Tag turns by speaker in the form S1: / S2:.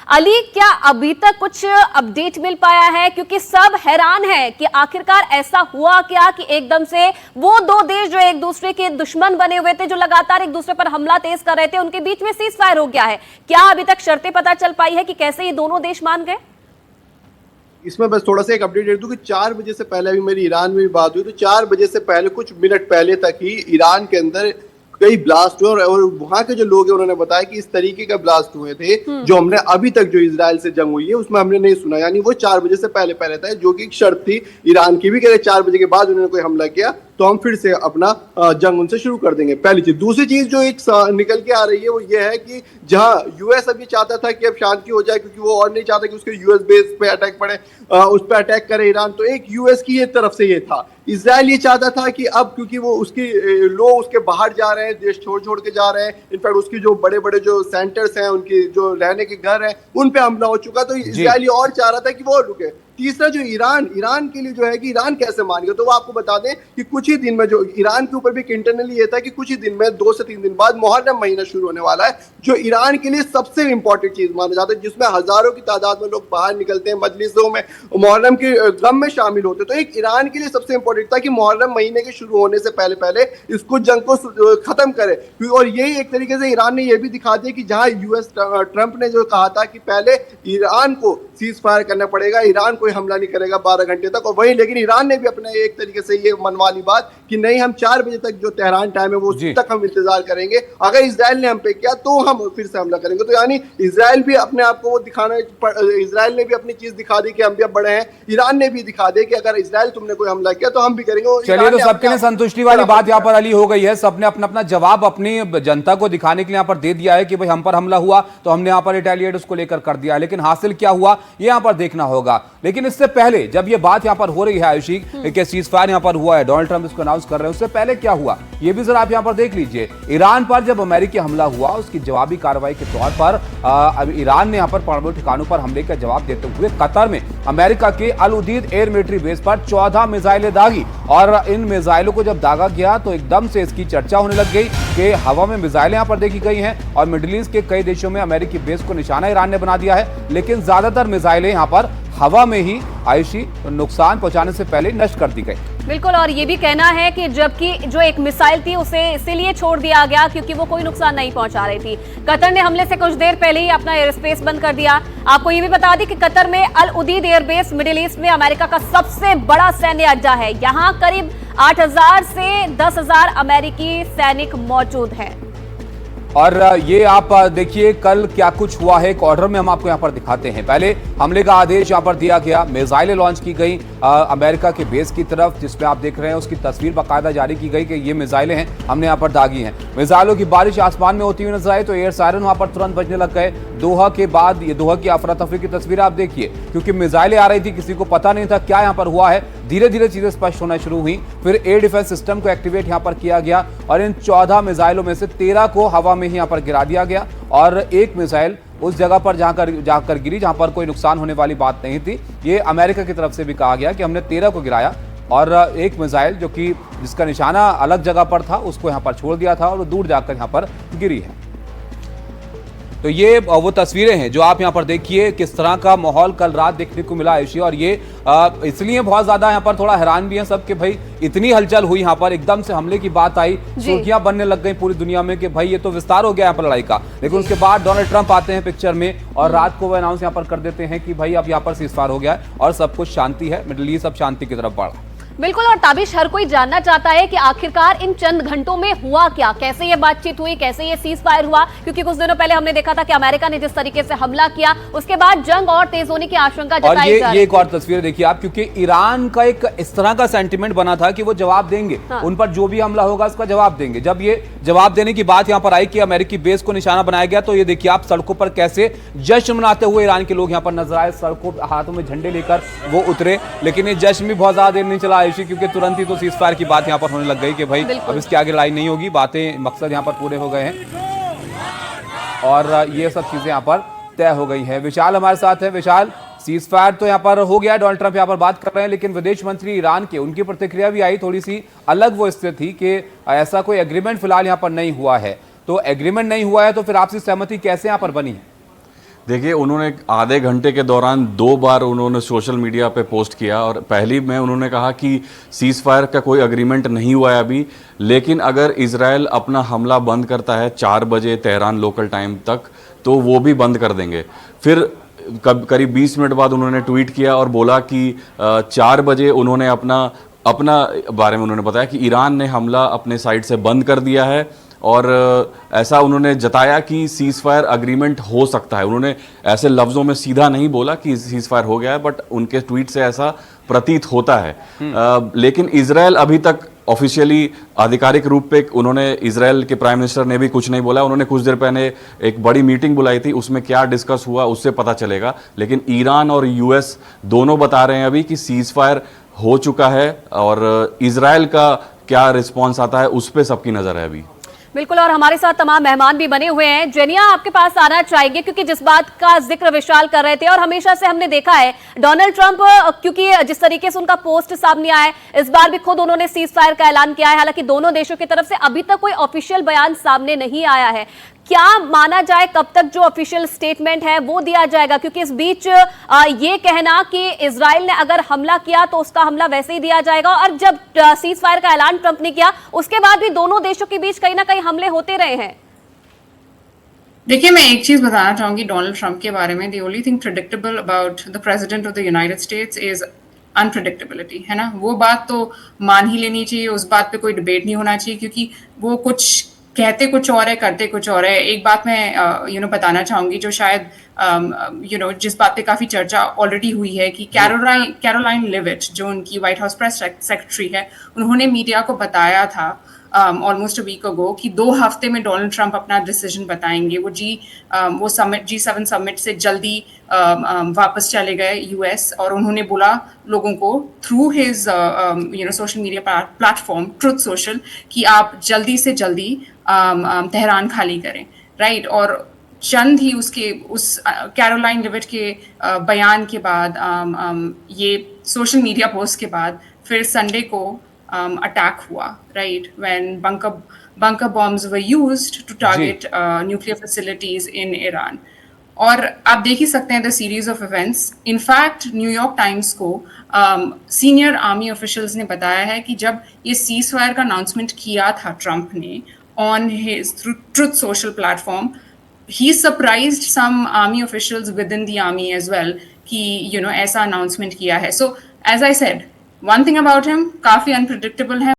S1: अली, क्या अभी तक कुछ अपडेट मिल पाया है? क्योंकि सब हैरान है कि आखिरकार ऐसा हुआ क्या कि एकदम से वो दो देश जो एक दूसरे के दुश्मन बने हुए थे, जो लगातार एक दूसरे पर हमला तेज कर रहे थे, उनके बीच में सीज फायर हो गया है। क्या अभी तक शर्तें पता चल पाई है कि कैसे ये दोनों देश मान गए?
S2: इसमें बस थोड़ा सा एक अपडेट दे दूं कि 4 बजे से पहले, अभी मेरी ईरान में भी बात हुई, तो 4 बजे से पहले कुछ मिनट पहले तक ही ईरान के अंदर कई ब्लास्ट हुए और वहां के जो लोग हैं उन्होंने बताया कि इस तरीके का ब्लास्ट हुए थे जो हमने अभी तक जो इजराइल से जंग हुई है उसमें हमने नहीं सुना। यानी वो 4 बजे से पहले पहले था, जो कि एक शर्त थी ईरान की भी, कि 4 बजे के बाद उन्होंने कोई हमला किया तो हम फिर से अपना जंग उनसे शुरू कर देंगे। पहली चीज। दूसरी चीज जो एक निकल के आ रही है वो ये है कि जहां यूएस अभी चाहता था कि अब शांति हो जाए, क्योंकि वो और नहीं चाहता कि उसके यूएस बेस पे अटैक पड़े, उस पर अटैक करे ईरान, तो एक यूएस की ये तरफ से ये था। इजराइल ये चाहता था कि अब क्योंकि वो उसकी लोग उसके बाहर जा रहे हैं, देश छोड़ छोड़ के जा रहे हैं, इनफैक्ट उसकी जो बड़े बड़े जो सेंटर्स हैं, उनकी जो रहने के घर हैं, उन पे हमला हो चुका, तो इजराइल और चाह रहा था कि वो रुके। तीसरा जो ईरान के लिए जो है कि ईरान कैसे मान गया, तो वो आपको बता दें कि कुछ ही दिन में, जो ईरान के ऊपर भी इंटरनली ये था कि कुछ ही दिन में 2 से 3 दिन बाद मुहर्रम महीना शुरू होने वाला है, जो ईरान के लिए सबसे इंपॉर्टेंट चीज माना जाता है, जिसमें हजारों की तादाद में लोग बाहर निकलते हैं, मजलिसों में मुहर्रम के गम में शामिल होते हैं। तो एक ईरान के लिए सबसे इंपॉर्टेंट था कि मुहर्रम महीने के शुरू होने से पहले पहले इसको जंग को खत्म करे। और यही एक तरीके से ईरान ने यह भी दिखा दिया कि जहां यूएस ट्रंप ने जो कहा था कि पहले ईरान को सीज फायर करना पड़ेगा, ईरान कोई हमला नहीं करेगा 12 घंटे तक, और वही लेकिन ईरान ने भी अपने एक तरीके से ये मनवा ली बात कि नहीं, हम 4 बजे तक जो तेहरान टाइम है वो उस तक हम इंतजार करेंगे, अगर इजराइल ने हम पे किया तो हम फिर से हमला करेंगे। तो यानी इजराइल भी अपने आप को वो दिखाना, इजराइल ने भी अपनी चीज दिखा दी कि हम भी अब बड़े हैं, ईरान ने भी दिखा दिया कि अगर इजराइल तुमने कोई हमला किया तो हम भी करेंगे।
S3: चलिए, तो सबके लिए संतुष्टि वाली बात यहाँ पर अली हो गई है। सबने अपना अपना जवाब अपनी जनता को दिखाने के लिए यहाँ पर दे दिया है कि भाई हम पर हमला हुआ तो हमने यहाँ पर रिटेलिएट उसको लेकर कर दिया, लेकिन हासिल क्या हुआ ये यहाँ पर देखना होगा। लेकिन इससे पहले जब ये बात यहाँ पर हो रही है आयुषी कि सीज फायर यहाँ पर हुआ है, डोनाल्ड ट्रंप इसको अनाउंस कर रहे हैं, उससे पहले क्या हुआ ये भी जरा आप यहाँ पर देख लीजिए। ईरान पर जब अमेरिकी हमला हुआ, उसकी जवाबी कार्रवाई के तौर पर ईरान ने यहाँ पर परमाणु ठिकानों पर हमले का जवाब देते हुए कतर में अमेरिका के अल उदीद एयर मिलिट्री बेस पर 14 मिसाइलें दागी, और इन मिसाइलों को जब दागा गया तो एकदम से इसकी चर्चा होने लग गई कि हवा में मिसाइलें यहाँ पर देखी गई हैं और मिडिल ईस्ट के कई देशों में अमेरिकी बेस को निशाना ईरान ने बना दिया है। लेकिन ज्यादातर मिसाइलें यहाँ पर हवा में ही आयुषी नुकसान पहुंचाने से पहले नष्ट कर दी गई।
S1: बिल्कुल, और ये भी कहना है कि जबकि जो एक मिसाइल थी उसे इसीलिए छोड़ दिया गया क्योंकि वो कोई नुकसान नहीं पहुंचा रही थी। कतर ने हमले से कुछ देर पहले ही अपना एयर स्पेस बंद कर दिया। आपको ये भी बता दी कि कतर में अल उदीद एयरबेस मिडिल ईस्ट में अमेरिका का सबसे बड़ा सैन्य अड्डा है। यहाँ करीब 8,000 से 10,000 अमेरिकी सैनिक मौजूद हैं।
S3: और ये आप देखिए कल क्या कुछ हुआ है, एक ऑर्डर में हम आपको यहाँ पर दिखाते हैं। पहले हमले का आदेश यहाँ पर दिया गया, मिसाइलें लॉन्च की गई अमेरिका के बेस की तरफ, जिसमें आप देख रहे हैं उसकी तस्वीर बाकायदा जारी की गई कि ये मिसाइलें हैं, हमने यहाँ पर दागी हैं। मिसाइलों की बारिश आसमान में होती हुई नजर आई तो एयर सायरन वहाँ पर तुरंत बजने लग गए। दोहा के बाद ये दोहा की अफरा तफरी की तस्वीर आप देखिए, क्योंकि मिसाइलें आ रही थी, किसी को पता नहीं था क्या यहाँ पर हुआ है। धीरे धीरे चीजें स्पष्ट होना शुरू हुई, फिर एयर डिफेंस सिस्टम को एक्टिवेट यहाँ पर किया गया और इन 14 मिसाइलों में से 13 को हवा में ही यहाँ पर गिरा दिया गया और एक मिसाइल उस जगह पर जाकर गिरी जहां पर कोई नुकसान होने वाली बात नहीं थी। ये अमेरिका की तरफ से भी कहा गया कि हमने 13 को गिराया और एक मिसाइल जो कि जिसका निशाना अलग जगह पर था उसको यहां पर छोड़ दिया था और वो दूर जाकर यहां पर गिरी है। तो ये वो तस्वीरें हैं जो आप यहाँ पर देखिए, किस तरह का माहौल कल रात देखने को मिला आयुषी। और ये इसलिए बहुत ज्यादा यहाँ पर थोड़ा हैरान भी हैं सब कि भाई इतनी हलचल हुई, यहाँ पर एकदम से हमले की बात आई, सुर्खियां बनने लग गई पूरी दुनिया में कि भाई ये तो विस्तार हो गया यहाँ पर लड़ाई का। लेकिन उसके बाद डोनाल्ड ट्रंप आते हैं पिक्चर में और रात को वो अनाउंस यहाँ पर कर देते हैं कि भाई अब यहाँ पर सीजफायर हो गया है और सब कुछ शांति है, मिडिल ईस्ट अब शांति की तरफ बढ़ा।
S1: बिल्कुल, और ताबिश हर कोई जानना चाहता है कि आखिरकार इन चंद घंटों में हुआ क्या, कैसे ये बातचीत हुई, कैसे ये सीज फायर हुआ। क्योंकि कुछ दिनों पहले हमने देखा था कि अमेरिका ने जिस तरीके से हमला किया उसके बाद जंग और तेज होने की आशंका जताई जा रही है।
S3: ये एक और तस्वीर देखिए आप, क्योंकि ईरान का एक इस तरह का सेंटिमेंट बना था कि वो जवाब देंगे, उन पर जो भी हमला होगा उसका जवाब देंगे। जब ये जवाब देने की बात यहाँ पर आई कि अमेरिकी बेस को निशाना बनाया गया तो ये देखिए आप सड़कों पर कैसे जश्न मनाते हुए ईरान के लोग यहाँ पर नजर आए, सड़कों हाथों में झंडे लेकर वो उतरे। लेकिन ये जश्न भी बहुत ज्यादा देर नहीं चला आयुषी, क्योंकि तुरंत तो सीज फायर की बात यहाँ पर होने लग गई कि भाई अब इसके आगे लड़ाई नहीं होगी, बातें मकसद यहाँ पर पूरे हो गए हैं और ये सब चीजें यहाँ पर तय हो गई है। विशाल हमारे साथ है। विशाल, सीज फायर तो यहाँ पर हो गया, डोनाल्ड ट्रंप यहाँ पर बात कर रहे हैं, लेकिन विदेश मंत्री ईरान के उनकी प्रतिक्रिया भी आई थोड़ी सी अलग। वो इससे थी कि ऐसा कोई एग्रीमेंट फिलहाल यहाँ पर नहीं हुआ है। तो एग्रीमेंट नहीं हुआ है तो फिर आपसी सहमति कैसे यहाँ पर बनी है?
S4: देखिए, उन्होंने आधे घंटे के दौरान 2 बार उन्होंने सोशल मीडिया पे पोस्ट किया और पहली में उन्होंने कहा कि सीज़ फायर का कोई एग्रीमेंट नहीं हुआ है अभी, लेकिन अगर इजराइल अपना हमला बंद करता है 4 बजे तेहरान लोकल टाइम तक, तो वो भी बंद कर देंगे। फिर करीब 20 मिनट बाद उन्होंने ट्वीट किया और बोला कि 4 बजे उन्होंने अपना बारे में उन्होंने बताया कि ईरान ने हमला अपने साइड से बंद कर दिया है और ऐसा उन्होंने जताया कि सीज़ फायर अग्रीमेंट हो सकता है। उन्होंने ऐसे लफ्ज़ों में सीधा नहीं बोला कि सीज़ फायर हो गया है, बट उनके ट्वीट से ऐसा प्रतीत होता है। लेकिन इजराइल अभी तक ऑफिशियली आधिकारिक रूप पे उन्होंने, इजराइल के प्राइम मिनिस्टर ने भी कुछ नहीं बोला। उन्होंने कुछ देर पहले एक बड़ी मीटिंग बुलाई थी, उसमें क्या डिस्कस हुआ उससे पता चलेगा। लेकिन ईरान और यूएस दोनों बता रहे हैं अभी कि सीज़ फायर हो चुका है और इजराइल का क्या रिस्पॉन्स आता है उस पर सबकी नज़र है अभी।
S1: बिल्कुल, और हमारे साथ तमाम मेहमान भी बने हुए हैं। जेनिया, आपके पास आना चाहेंगे क्योंकि जिस बात का जिक्र विशाल कर रहे थे और हमेशा से हमने देखा है डोनाल्ड ट्रंप, क्योंकि जिस तरीके से उनका पोस्ट सामने आया है, इस बार भी खुद उन्होंने सीज फायर का ऐलान किया है। हालांकि दोनों देशों की तरफ से अभी तक कोई ऑफिशियल बयान सामने नहीं आया है। क्या माना जाए कब तक जो ऑफिशियल स्टेटमेंट है वो दिया जाएगा? क्योंकि इस बीच ये कहना कि इजराइल ने अगर हमला किया तो उसका हमला वैसे ही दिया जाएगा, और जब सीज फायर का ऐलान ट्रंप ने किया उसके बाद भी दोनों देशों के बीच कहीं ना कहीं हमले होते रहे हैं।
S5: देखिए, मैं एक चीज बताना चाहूंगी डोनाल्ड ट्रंप के बारे में। The only thing predictable about the president of the United states is unpredictability, है ना। वो बात तो मान ही लेनी चाहिए, उस बात पे कोई डिबेट नहीं होना चाहिए, क्योंकि वो कुछ कहते कुछ और है, करते कुछ और है। एक बात मैं बताना चाहूंगी जो शायद जिस बात पे काफी चर्चा ऑलरेडी हुई है कि कैरोलाइन लिविट, जो उनकी व्हाइट हाउस प्रेस सेक्रेटरी है, उन्होंने मीडिया को बताया था ऑलमोस्ट अ वीक अगो कि 2 हफ्ते में डोनाल्ड ट्रंप अपना डिसीजन बताएंगे। वो G7 समिट से जल्दी वापस चले गए यूएस, और उन्होंने बोला लोगों को through his social media platform truth social कि आप जल्दी से जल्दी तेहरान खाली करें, राइट। और चंद ही उस कैरोलाइन लिविट के बयान के बाद, ये सोशल मीडिया पोस्ट के बाद, फिर संडे को अटैक हुआ, right, when bunker bombs were used to target nuclear facilities in Iran. और आप देख ही सकते हैं the series of events. In fact New York times को सीनियर आर्मी ऑफिशियल्स ने बताया है कि जब ये सीज फायर का अनाउंसमेंट किया था ट्रंप ने on his truth social platform, he surprised some army officials within the army as well कि ऐसा अनाउंसमेंट किया है। So as I said, one thing about him, काफी unpredictable है।